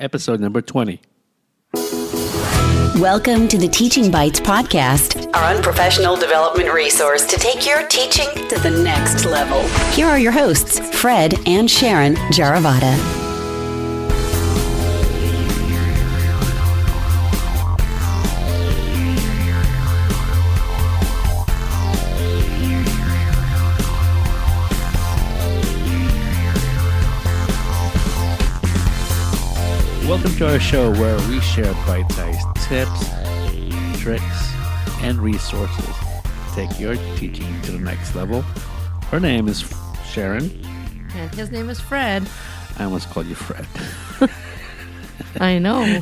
episode number 20. Welcome to the Teaching Bites podcast, our unprofessional development resource to take your teaching to the next level. Here are your hosts, Fred and Sharon Jaravada. Welcome to our show where we share bite-sized tips, tricks, and resources to take your teaching to the next level. Her name is Sharon. And his name is Fred. I almost called you Fred. I know.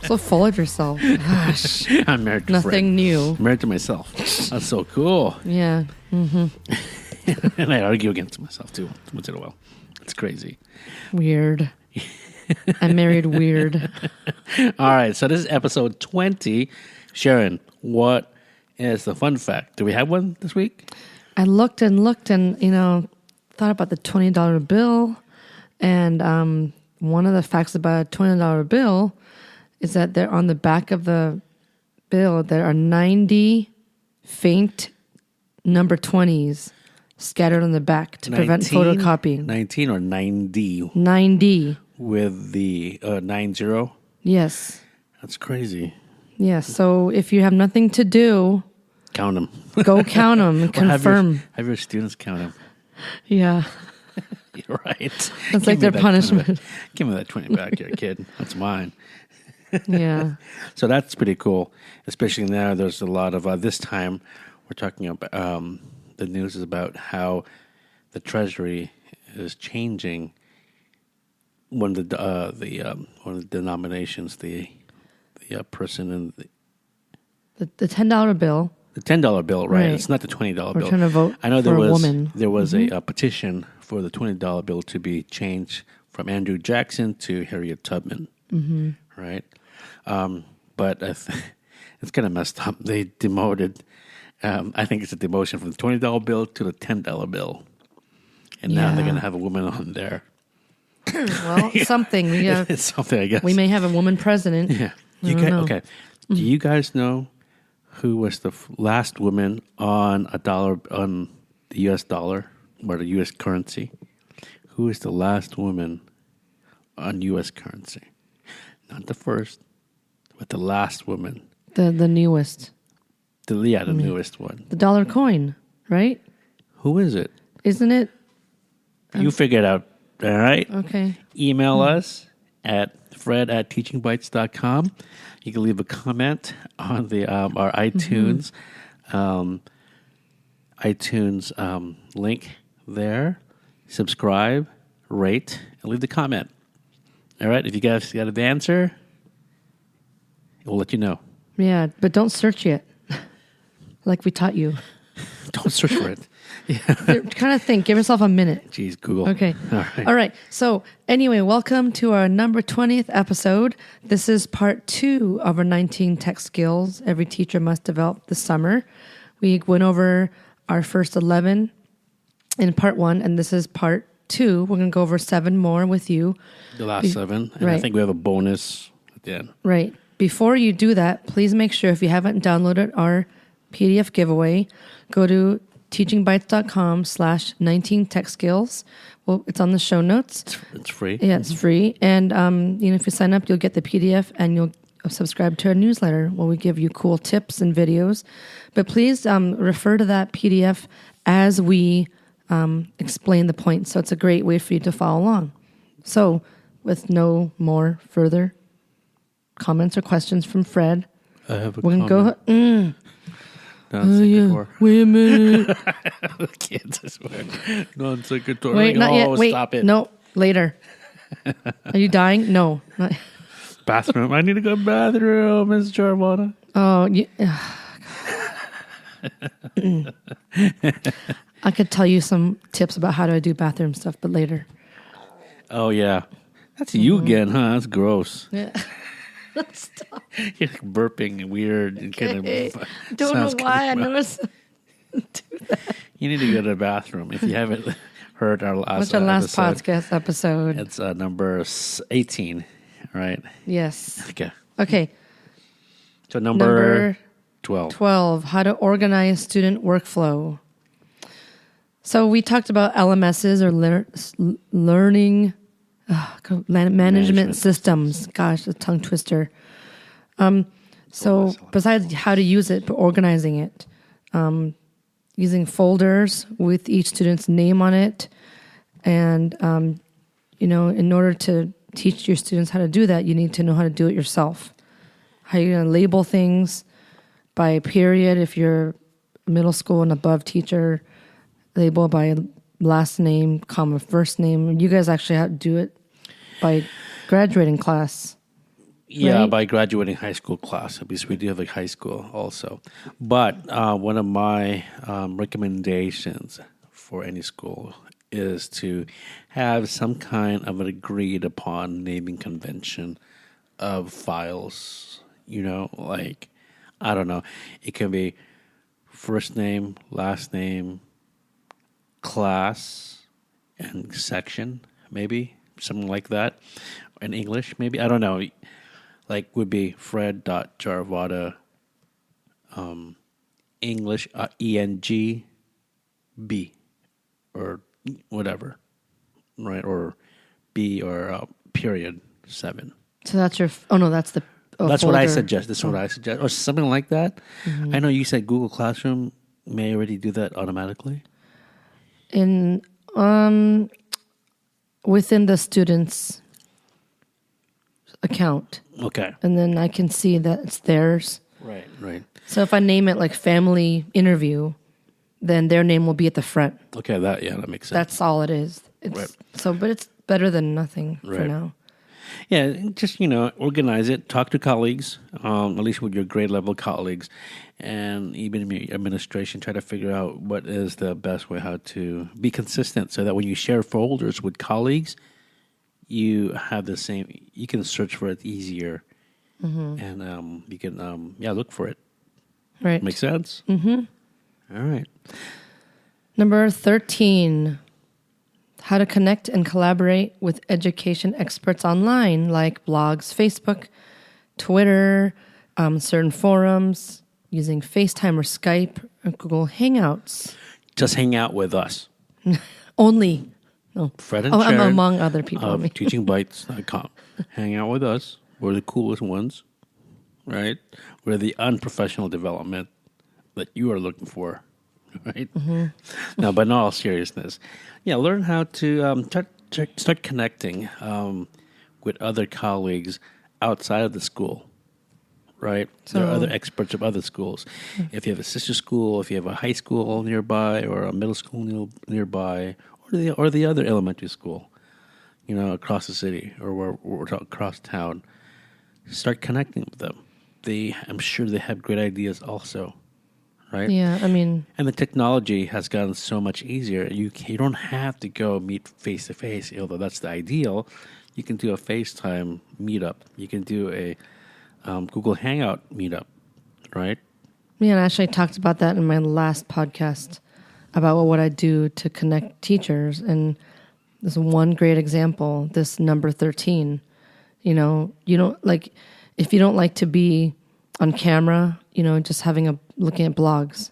So full of yourself. Gosh. I'm married to Nothing Fred. new. I'm married to myself. That's so cool. Yeah. Mm-hmm. And I argue against myself too once in a while. It's crazy. Weird. I'm married weird. All right, so this is episode 20. Sharon, what is the fun fact? Do we have one this week? I looked and, thought about the $20 bill. And one of the facts about a $20 bill is that there on the back of the bill, there are 90 faint number 20s scattered on the back to prevent photocopying. 19 or 9D? 90. With the 90? Yes. That's crazy. Yes. So if you have nothing to do, count them. Go count them and confirm. Have your students count them. Yeah. You're right. That's like their punishment. Give me that 20 back here, kid. That's mine. Yeah. So that's pretty cool. Especially now there's a lot of, this time we're talking about, the news is about how the Treasury is changing one of the denominations, the person in the $10 bill. The $10 bill, right? Right. It's not the $20 bill. We're trying to vote I know for a woman. There was a petition for the $20 bill to be changed from Andrew Jackson to Harriet Tubman, right? But it's kind of messed up. They demoted. I think it's a demotion from the $20 bill to the $10 bill, and now they're going to have a woman on there. Well, something. It's something, I guess. We may have a woman president. Yeah. Okay. Do you guys know who was the last woman on on the U.S. dollar or the U.S. currency? Who is the last woman on U.S. currency? Not the first, but the last woman. The newest. The newest one. The dollar coin, right? Who is it? Isn't it? You figure it out. All right. Okay. Email us at fred@teachingbites.com. You can leave a comment on the our iTunes link there. Subscribe, rate, and leave the comment. All right. If you guys got an answer, we'll let you know. Yeah, but don't search yet, like we taught you. Don't search for it. Kind of think. Give yourself a minute. Jeez, Google. Okay. All right. So anyway, welcome to our number 20th episode. This is part 2 of our 19 tech skills every teacher must develop this summer. We went over our first 11 in part 1, and this is part 2. We're going to go over 7 more with you. The last 7. And right. I think we have a bonus at the end. Right. Before you do that, please make sure if you haven't downloaded our PDF giveaway, go to teachingbites.com/19 tech skills. Well, it's on the show notes. It's free. Yeah, it's free. And, if you sign up, you'll get the PDF and you'll subscribe to our newsletter where we give you cool tips and videos. But please refer to that PDF as we explain the points. So it's a great way for you to follow along. So with no more further comments or questions from Fred, I have a we're going comment. to go... Non-sequitur. Wait a minute. Kids, I swear. Non-sequitur. Wait, not yet. Wait, stop it. No, later. Are you dying? No. Not... Bathroom. I need to go to the bathroom, Ms. Jarvana. Oh, I could tell you some tips about how to do bathroom stuff, but later. Oh, yeah. That's you again, huh? That's gross. Yeah. Stop. You're like burping weird. And kind of Don't know why I never do that. You need to go to the bathroom if you haven't heard our last What's our last podcast episode? It's number 18. right? Yes. Okay. Okay. So number 12. 12, how to organize student workflow. So we talked about LMSs or learning management systems. Gosh, a tongue twister. So besides how to use it, but organizing it, using folders with each student's name on it. And, in order to teach your students how to do that, you need to know how to do it yourself. How you're going to label things by period. If you're middle school and above teacher, label by last name, comma, first name. You guys actually have to do it by graduating class. Yeah, right? by graduating high school class, because we do have a high school also. But one of my recommendations for any school is to have some kind of an agreed upon naming convention of files. Like, I don't know. It can be first name, last name, class, and section, maybe. Something like that. In English, maybe. I don't know. Like, would be Fred.Jaravada, English, ENG, B, or whatever, right? Or B, or period 7. So that's your, that's the That's folder. what I suggest. That's what I suggest. Or something like that. Mm-hmm. I know you said Google Classroom may already do that automatically. In, within the student's account. Okay. And then I can see that it's theirs. Right. So if I name it like family interview, then their name will be at the front. Okay, that makes sense. That's all it is. It's but it's better than nothing for now. Yeah, just, organize it, talk to colleagues, at least with your grade level colleagues, and even your administration, try to figure out what is the best way how to be consistent so that when you share folders with colleagues, you have the same, you can search for it easier, and you can, look for it. Right. Make sense? Mm-hmm. All right. Number 13, how to connect and collaborate with education experts online, like blogs, Facebook, Twitter, certain forums, using FaceTime or Skype or Google Hangouts. Just hang out with us. Only. No. Fred and Sharon, among other people. of teachingbytes.com. Hang out with us. We're the coolest ones, right? We're the unprofessional development that you are looking for, right? Mm-hmm. No, but in all seriousness, learn how to start connecting with other colleagues outside of the school, right? So, there are other experts of other schools. If you have a sister school, if you have a high school nearby or a middle school nearby, or the other elementary school, across the city or across town, start connecting with them. I'm sure they have great ideas also, right? Yeah, and the technology has gotten so much easier. You don't have to go meet face to face, although that's the ideal. You can do a FaceTime meetup. You can do a Google Hangout meetup, right? Yeah, and I actually talked about that in my last podcast about what I do to connect teachers. And there's one great example, this number 13. You don't like, if you don't like to be on camera, just looking at blogs,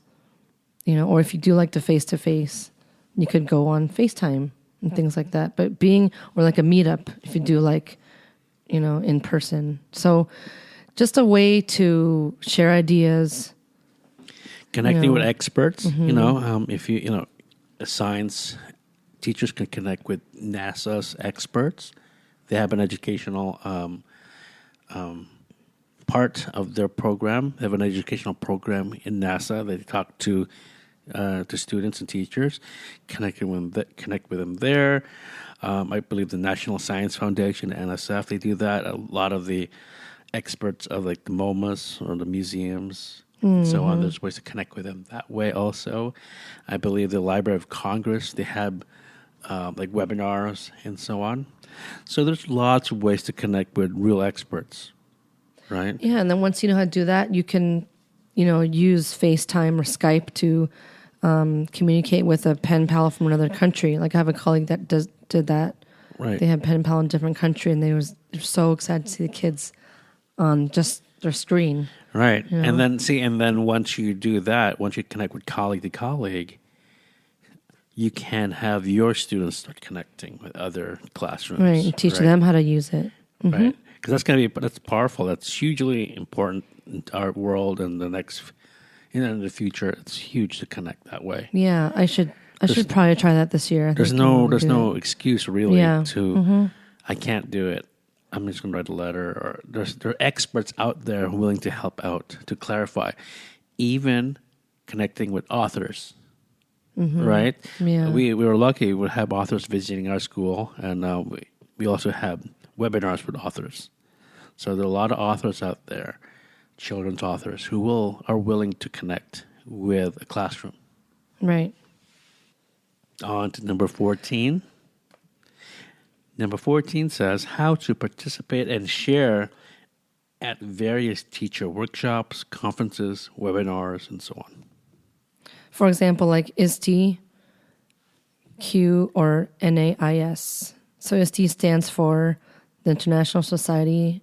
or if you do like to face-to-face, you could go on FaceTime and things like that. But or like a meetup, if you do like, in person. So just a way to share ideas. Connecting with experts, if you, science teachers can connect with NASA's experts. They have an educational part of their program. They have an educational program in NASA. They talk to students and teachers, connect with them there. I believe the National Science Foundation, NSF, they do that. A lot of the experts of like the MoMAs or the museums, and so on. There's ways to connect with them that way also. I believe the Library of Congress, they have like webinars and so on. So there's lots of ways to connect with real experts, right? Yeah, and then once you know how to do that, you can, use FaceTime or Skype to communicate with a pen pal from another country. Like I have a colleague that did that. Right. They had pen pal in a different country, and so excited to see the kids on just their screen. Right. You know? And then once you do that, once you connect with colleague to colleague, you can have your students start connecting with other classrooms. Right, and teach them how to use it. Mm-hmm. Right. Because that's powerful. That's hugely important in our world and in the future. It's huge to connect that way. Yeah, I should probably try that this year. There's no excuse really to Mm-hmm. I can't do it. I'm just going to write a letter. Or there are experts out there who are willing to help out, to clarify, even connecting with authors. Mm-hmm. Right? Yeah. We were lucky. We have authors visiting our school, and we also have webinars with authors. So there are a lot of authors out there, children's authors, who are willing to connect with a classroom. Right. On to number 14. Number 14 says how to participate and share at various teacher workshops, conferences, webinars, and so on. For example, like ISTE, Q, or NAIS. So ISTE stands for the International Society.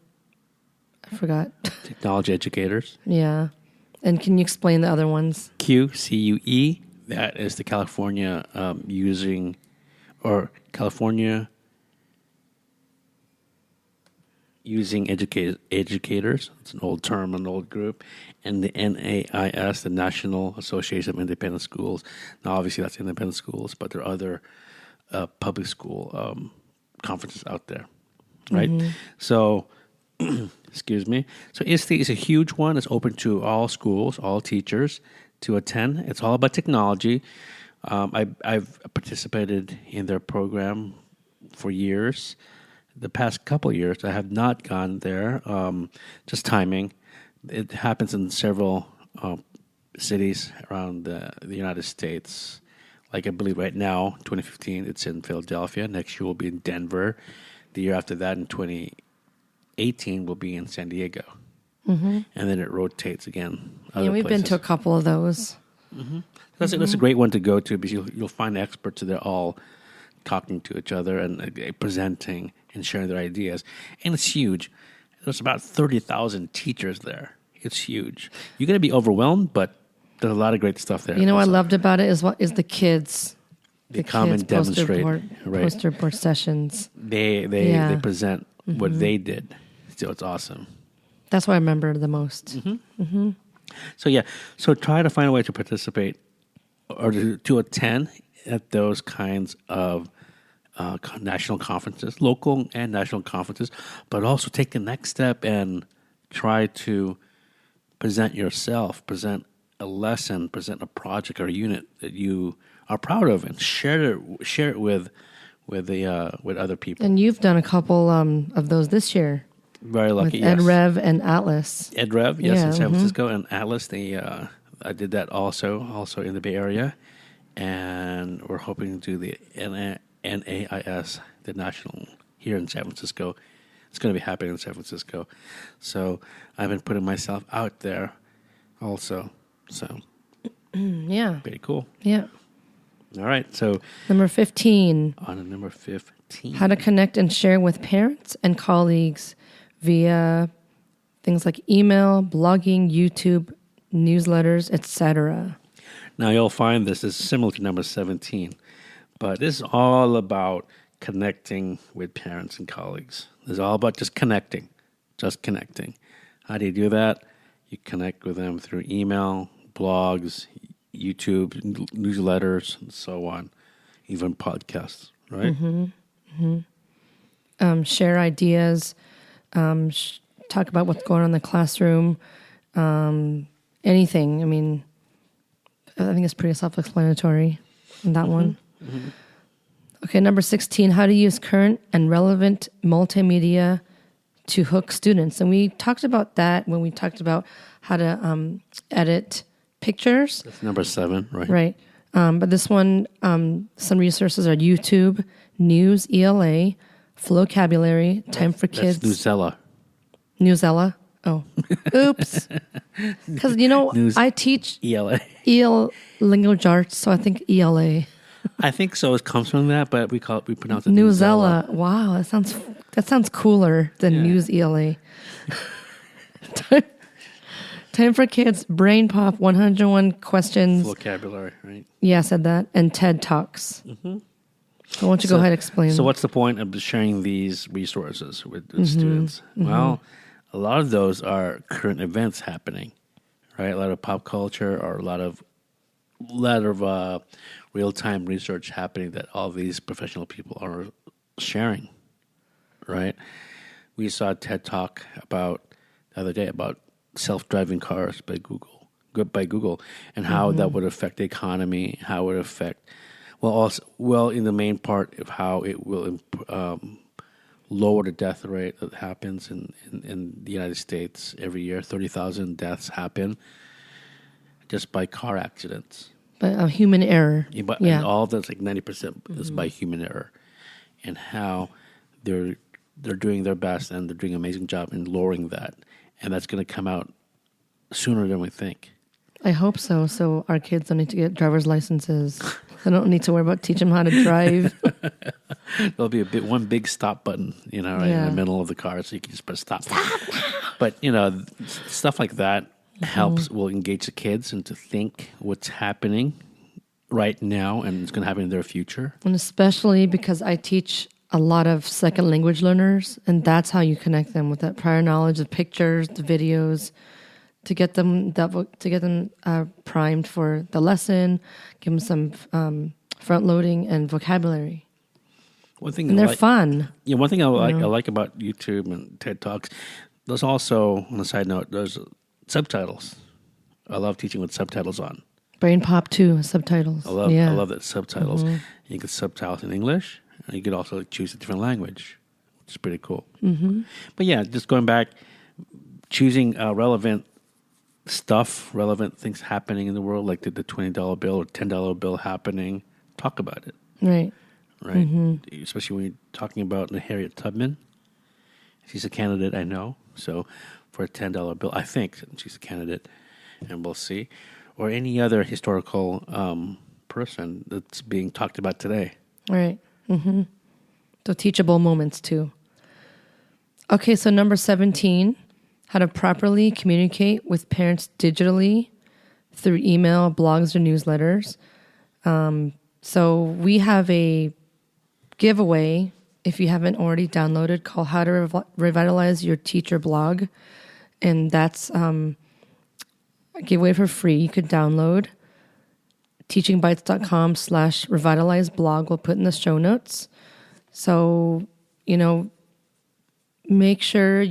I forgot. Technology Educators. Yeah. And can you explain the other ones? CUE. That is the California California Using Educators. It's an old term, an old group. And the NAIS, the National Association of Independent Schools. Now, obviously, that's independent schools, but there are other public school conferences out there, right? Mm-hmm. So, excuse me. So, ISTE is a huge one. It's open to all schools, all teachers to attend. It's all about technology. I've participated in their program for years. The past couple of years, I have not gone there. Just timing. It happens in several cities around the United States. Like I believe right now, 2015, it's in Philadelphia. Next year will be in Denver. The year after that, in 2018, will be in San Diego. Mm-hmm. And then it rotates again. Yeah, we've been to a couple of those. Mm-hmm. That's a great one to go to because you'll find experts. They're all talking to each other and presenting and sharing their ideas. And it's huge. There's about 30,000 teachers there. It's huge. You're going to be overwhelmed, but there's a lot of great stuff there. You know what I loved about it is the kids. They come and demonstrate. Poster board sessions. They present what they did. So it's awesome. That's what I remember the most. Mm-hmm. Mm-hmm. So try to find a way to participate or to attend at those kinds of national conferences, local and national conferences, but also take the next step and try to present yourself, present a lesson, present a project or a unit that you are proud of, and share it with other people. And you've done a couple of those this year. Very lucky. With EdRev and Atlas. EdRev, yes, in San Francisco, and Atlas. I did that also in the Bay Area, and we're hoping to do the NAIS, the national, here in San Francisco. It's going to be happening in San Francisco. So I've been putting myself out there also. So yeah. Pretty cool. Yeah. All right. So number 15. On to number 15. How to connect and share with parents and colleagues via things like email, blogging, YouTube, newsletters, etc. Now you'll find this is similar to number 17. But this is all about connecting with parents and colleagues. It's all about just connecting. How do you do that? You connect with them through email, blogs, YouTube, newsletters, and so on, even podcasts, right? Mm-hmm. Mm-hmm. Share ideas, talk about what's going on in the classroom, anything. I mean, I think it's pretty self-explanatory in that one. Mm-hmm. Okay, number 16, how to use current and relevant multimedia to hook students. And we talked about that when we talked about how to edit pictures. That's number 7, right? Right. But this one, some resources are YouTube, News, ELA, Flowcabulary, Time for Kids. That's Newsela. Newsela? Oh. Oops. Because, I teach ELA. Language Arts, so I think ELA. I think so. It comes from that, but we pronounce it Newsela. Wow, that sounds That sounds cooler than News ELA. Time for Kids, Brain Pop, 101 questions. Vocabulary, right? Yeah, I said that. And TED Talks. Mm-hmm. So why don't you go ahead and explain? So what's the point of sharing these resources with students? Mm-hmm. Well, a lot of those are current events happening, right? A lot of pop culture or a lot of real-time research happening that all these professional people are sharing, right? We saw a TED Talk the other day about self-driving cars by Google, and how that would affect the economy, how it would affect, in the main part of how it will lower the death rate that happens in the United States every year. 30,000 deaths happen just by car accidents. By human error. And all that's like 90% is by human error. And how they're doing their best and they're doing an amazing job in lowering that. And that's going to come out sooner than we think. I hope so. So our kids don't need to get driver's licenses. They don't need to worry about teaching them how to drive. There'll be one big stop button, in the middle of the car, so you can just press stop. But stuff like that will engage the kids and to think what's happening right now and it's going to happen in their future. And especially because I teach a lot of second language learners, and that's how you connect them with that prior knowledge, the pictures, the videos, to get them primed for the lesson, give them some front loading and vocabulary. And they're fun. Yeah, one thing I like about YouTube and TED Talks, there's also, on a side note, there's subtitles. I love teaching with subtitles on. Brain Pop too, subtitles. I love that subtitles. Mm-hmm. You can subtitles in English, and you could also choose a different language, which is pretty cool. Mm-hmm. But yeah, just going back, choosing relevant stuff, relevant things happening in the world, like the $20 bill or $10 bill happening. Talk about it. Right. Mm-hmm. Especially when you're talking about Harriet Tubman. She's a candidate, I know. So for a $10 bill, I think she's a candidate, and we'll see. Or any other historical person that's being talked about today. Right. Mm-hmm. So teachable moments too. Okay, so number 17, how to properly communicate with parents digitally through email, blogs, or newsletters. So we have a giveaway, if you haven't already downloaded, called How to Revitalize Your Teacher Blog. And that's a giveaway for free. You could download teachingbytes.com/revitalize blog. We'll put in the show notes. So, make sure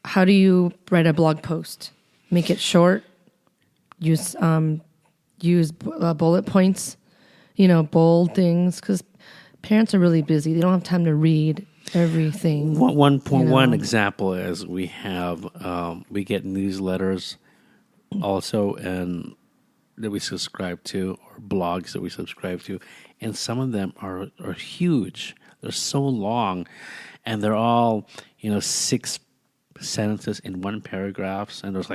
how do you write a blog post? Make it short. Use bullet points, bold things, because parents are really busy. They don't have time to read everything. One example is we get newsletters also, and that we subscribe to, or blogs that we subscribe to, and some of them are huge. They're so long, and they're all 6 sentences in one paragraph, and there's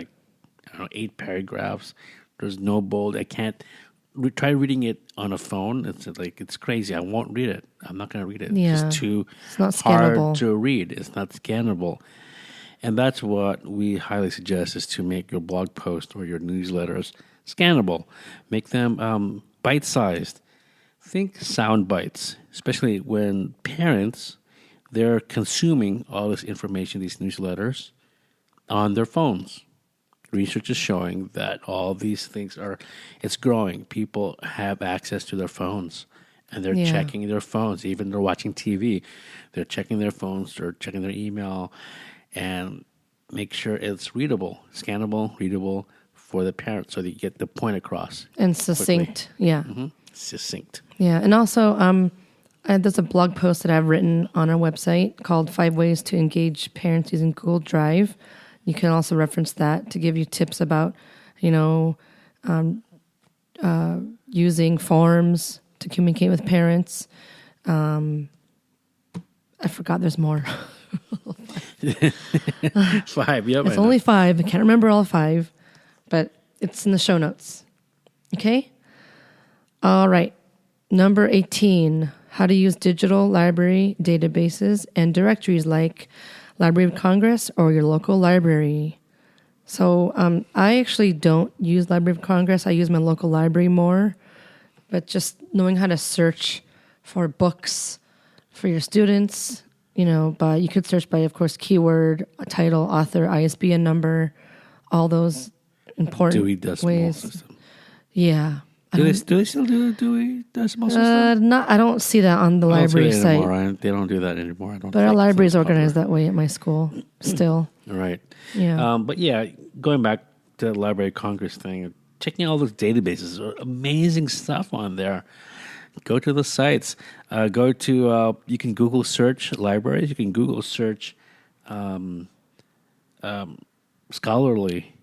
8 paragraphs. There's no bold. I can't try reading it on a phone. It's crazy. I won't read it. I'm not going to read it. Yeah. It's too not hard to read. It's not scannable. And that's what we highly suggest, is to make your blog post or your newsletters scannable. Make them bite-sized. Think sound bites, especially when parents, they're consuming all this information, these newsletters, on their phones. Research is showing that all these things it's growing. People have access to their phones, and they're checking their phones. Even they're watching TV. They're checking their phones, they're checking their email, and make sure it's readable, scannable, readable for the parents, so that you get the point across. And succinct, quickly. Yeah. Mm-hmm. Succinct. Yeah, and also there's a blog post that I've written on our website called 5 Ways to Engage Parents Using Google Drive. You can also reference that to give you tips about, using forms to communicate with parents. I forgot there's more. 5, yep. It's only 5. I can't remember all 5, but it's in the show notes. Okay? All right. Number 18, how to use digital library databases and directories like Library of Congress or your local library. So I actually don't use Library of Congress. I use my local library more. But just knowing how to search for books for your students, but you could search by, of course, keyword, title, author, ISBN number, all those important Dewey Decimal ways. System. Yeah. Do they still do the Dewey Decimal System? I don't see that on the library I don't see it site. anymore, right? They don't do that anymore. I don't. But our think library is so. organized that way at my school still. Right. Yeah. But yeah, going back to the Library of Congress thing, checking all those databases, amazing stuff on there. Go to the sites. Go to, you can Google search libraries. You can Google search scholarly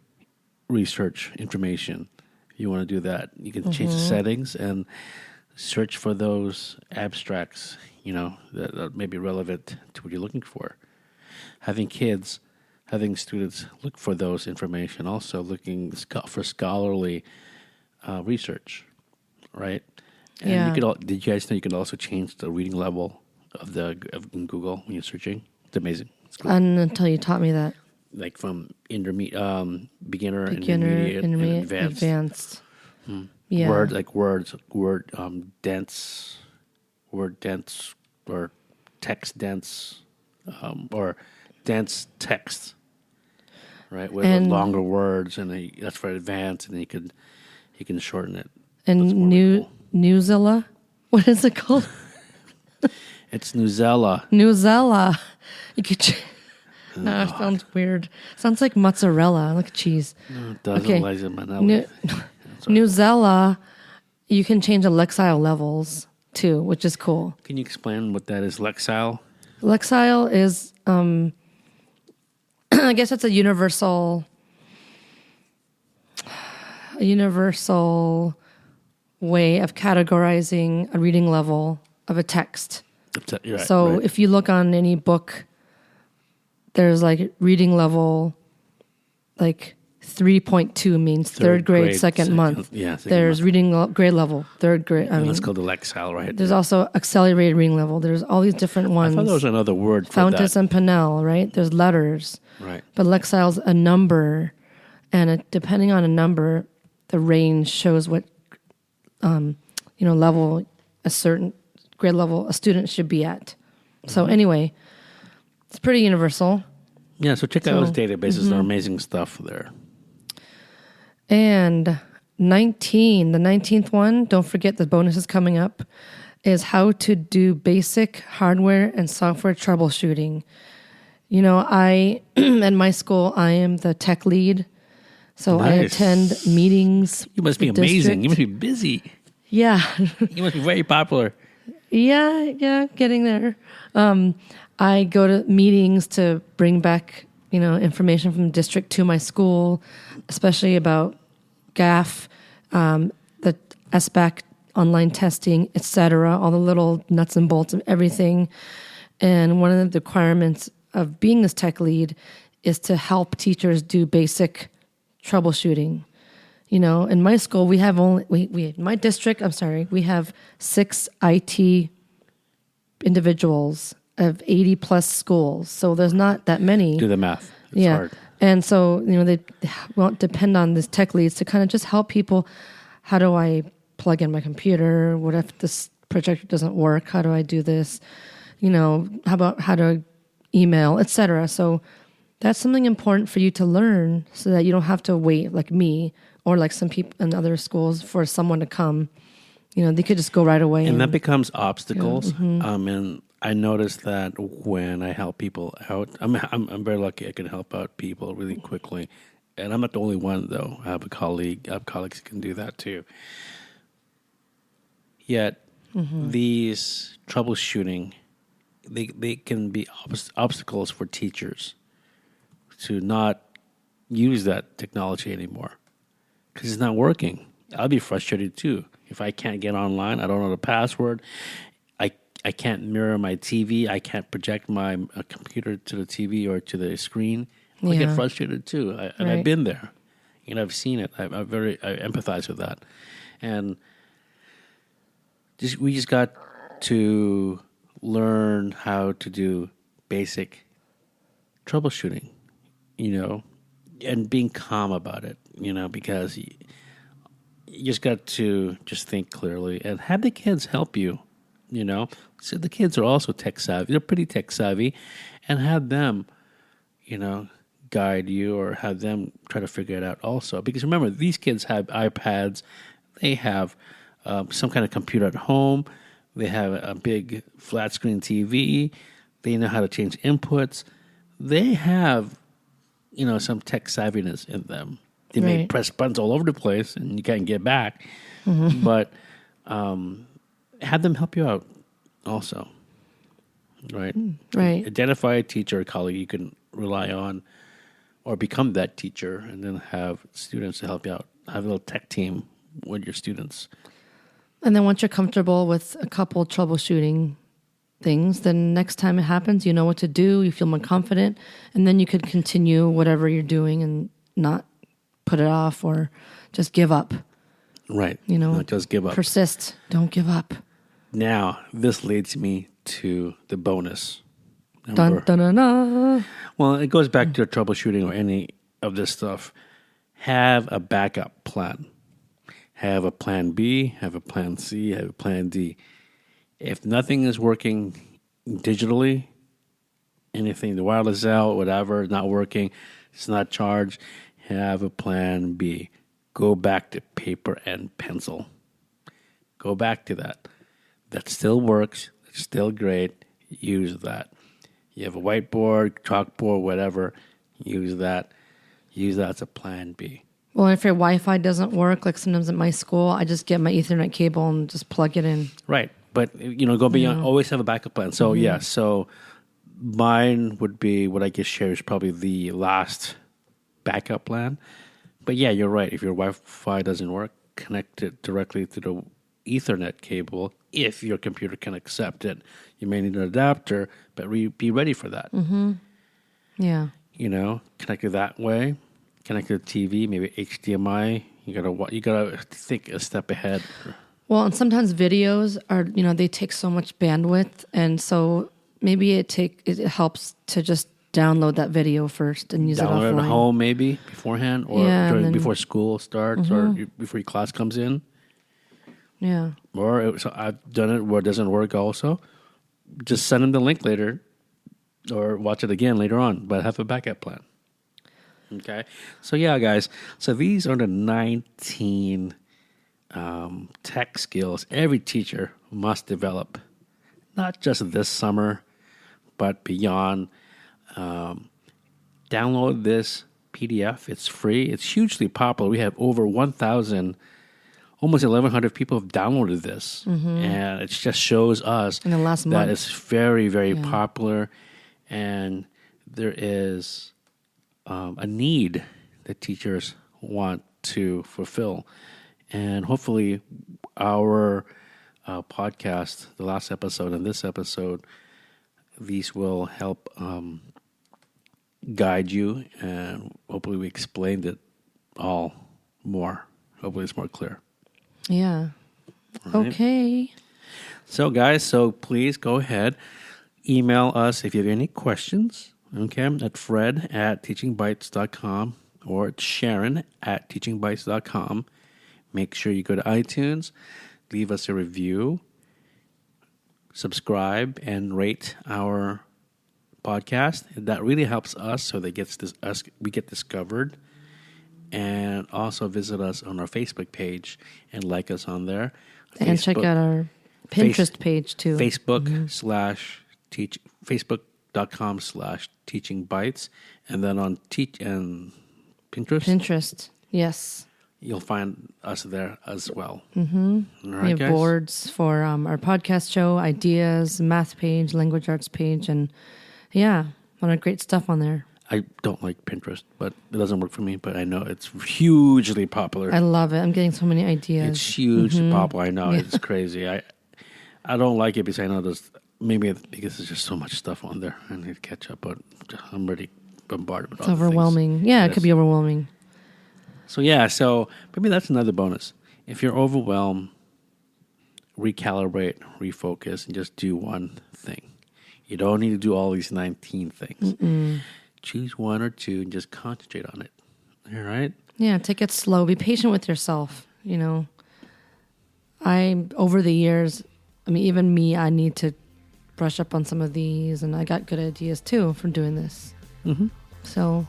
research information. If you want to do that, you can change the settings and search for those abstracts, that may be relevant to what you're looking for. Having students look for those information, also looking for scholarly research, right? And Yeah. did you guys know you can also change the reading level in Google when you're searching? It's amazing. It's cool. Until you taught me that. Like from beginner, Intermediate, and advanced. Yeah. Word dense, or text dense, or dense text, right? With And- longer words, and that's for advanced, and then you can shorten it. And That's more cool. Newzilla? What is it called? It's Newzella. Newzella. You could. No, it sounds weird. Sounds like mozzarella, like cheese. No, it doesn't, Okay. Liza Minnelli. Newzella, you can change the Lexile levels too, which is cool. Can you explain what that is, Lexile? Lexile is, I guess it's a universal way of categorizing a reading level of a text. You're right, So right. if you look on any book, there's like reading level, like 3.2 means third grade, second month. Yeah, second There's month. reading grade level, third grade. And that's called the Lexile, right? There's also accelerated reading level. There's all these different I ones. thought there was another word for Fountas that. and Pinnell, right? There's letters. Right. But Lexile's a number, and depending on a number, the range shows what, level a certain grade level a student should be at. So anyway, it's pretty universal. Yeah, so check out those databases. They're amazing stuff there. And the 19th one, don't forget the bonus is coming up, is how to do basic hardware and software troubleshooting. At my school, I am the tech lead. So I Nice. attend meetings. You must be with the amazing. district. You must be busy. Yeah. You must be very popular. Yeah, getting there. I go to meetings to bring back, information from the district to my school, especially about GAF, the SBAC online testing, etc., all the little nuts and bolts of everything. And one of the requirements of being this tech lead is to help teachers do basic troubleshooting. In my school, we have my district, we have 6 IT individuals of 80 plus schools. So there's not that many. Do the math. It's hard. And so, they won't depend on these tech leads to kind of just help people. How do I plug in my computer? What if this projector doesn't work? How do I do this? How to email, etc. So that's something important for you to learn so that you don't have to wait like me or like some people in other schools for someone to come. They could just go right away. And that becomes obstacles. And I noticed that when I help people out, I'm very lucky I can help out people really quickly. And I'm not the only one, though. I have colleagues who can do that too. Yet, these troubleshooting, they can be obstacles for teachers to not use that technology anymore because it's not working. I'll be frustrated too. If I can't get online, I don't know the password, I can't mirror my TV, I can't project my computer to the TV or to the screen, I get frustrated too. And I've been there. I've seen it. I empathize with that. And we just got to learn how to do basic troubleshooting, and being calm about it, because you just got to just think clearly and have the kids help you, So the kids are also tech savvy. They're pretty tech savvy, and have them, guide you or have them try to figure it out also. Because remember, these kids have iPads. They have some kind of computer at home. They have a big flat screen TV. They know how to change inputs. They have, some tech savviness in them. They may press buttons all over the place and you can't get back. Mm-hmm. But have them help you out also. Right? Right. Identify a teacher or colleague you can rely on or become that teacher, and then have students to help you out. Have a little tech team with your students. And then once you're comfortable with a couple troubleshooting things, then next time it happens, you know what to do, you feel more confident, and then you could continue whatever you're doing and not put it off or just give up. Right. Not just give up. Persist. Don't give up. Now, this leads me to the bonus. Dun, dun, dun, dun. Well, it goes back to troubleshooting or any of this stuff. Have a backup plan. Have a plan B, have a plan C, have a plan D. If nothing is working digitally, anything, the wireless out, whatever, is not working, it's not charged, have a plan B. Go back to paper and pencil. Go back to that. That still works. It's still great. Use that. You have a whiteboard, chalkboard, whatever, use that. Use that as a plan B. Well, if your Wi-Fi doesn't work, like sometimes at my school, I just get my Ethernet cable and just plug it in. Right. But, go beyond, always have a backup plan. So, so mine would be what I just shared is probably the last backup plan. But yeah, you're right. If your Wi-Fi doesn't work, connect it directly to the Ethernet cable. If your computer can accept it, you may need an adapter, but be ready for that. Mm-hmm. Yeah. Connect it that way. Connect it to TV, maybe HDMI. You gotta think a step ahead. Well, and sometimes videos are, they take so much bandwidth, and so maybe it helps to just download that video first and use it offline. Download it at home maybe beforehand, or before school starts, or before your class comes in. Yeah. Or so I've done it where it doesn't work also. Just send them the link later or watch it again later on, but have a backup plan. Okay? So yeah, guys. So these are the 19 tech skills every teacher must develop. Not just this summer, but beyond. Download this PDF. It's free. It's hugely popular. We have over 1,000 almost 1,100 people have downloaded this, and it just shows us in the last month that it's very, very popular, and there is a need that teachers want to fulfill. And hopefully our podcast, the last episode and this episode, these will help guide you, and hopefully we explained it all more. Hopefully it's more clear. Yeah. Right. Okay. So, guys, please go ahead. Email us if you have any questions, okay, at fred@teachingbytes.com or at sharon@teachingbytes.com. Make sure you go to iTunes, leave us a review, subscribe, and rate our podcast. That really helps us so that we get discovered. And also visit us on our Facebook page and like us on there. And check out our Pinterest page too. Facebook.com/teachingbytes. And then on Pinterest. Pinterest, yes. You'll find us there as well. Mm-hmm. All right, we have guys? boards for our podcast show, ideas, math page, language arts page, and a lot of great stuff on there. I don't like Pinterest, but it doesn't work for me. But I know it's hugely popular. I love it. I'm getting so many ideas. It's hugely popular. I know. It's crazy. I don't like it because I know there's because there's just so much stuff on there. I need to catch up, but I'm already bombarded with It's overwhelming. Things. Yeah, it could be overwhelming. So maybe that's another bonus. If you're overwhelmed, recalibrate, refocus, and just do one thing. You don't need to do all these 19 things. Choose one or two and just concentrate on it. All right? Yeah, take it slow. Be patient with yourself. You know, over the years, I mean, even me, I need to brush up on some of these, and I got good ideas too from doing this. So,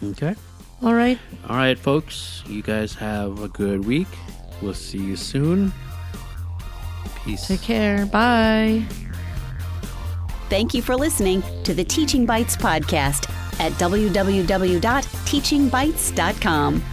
Okay. all right. All right, folks. You guys have a good week. We'll see you soon. Peace. Take care. Bye. Thank you for listening to the Teaching Bites podcast at www.teachingbites.com.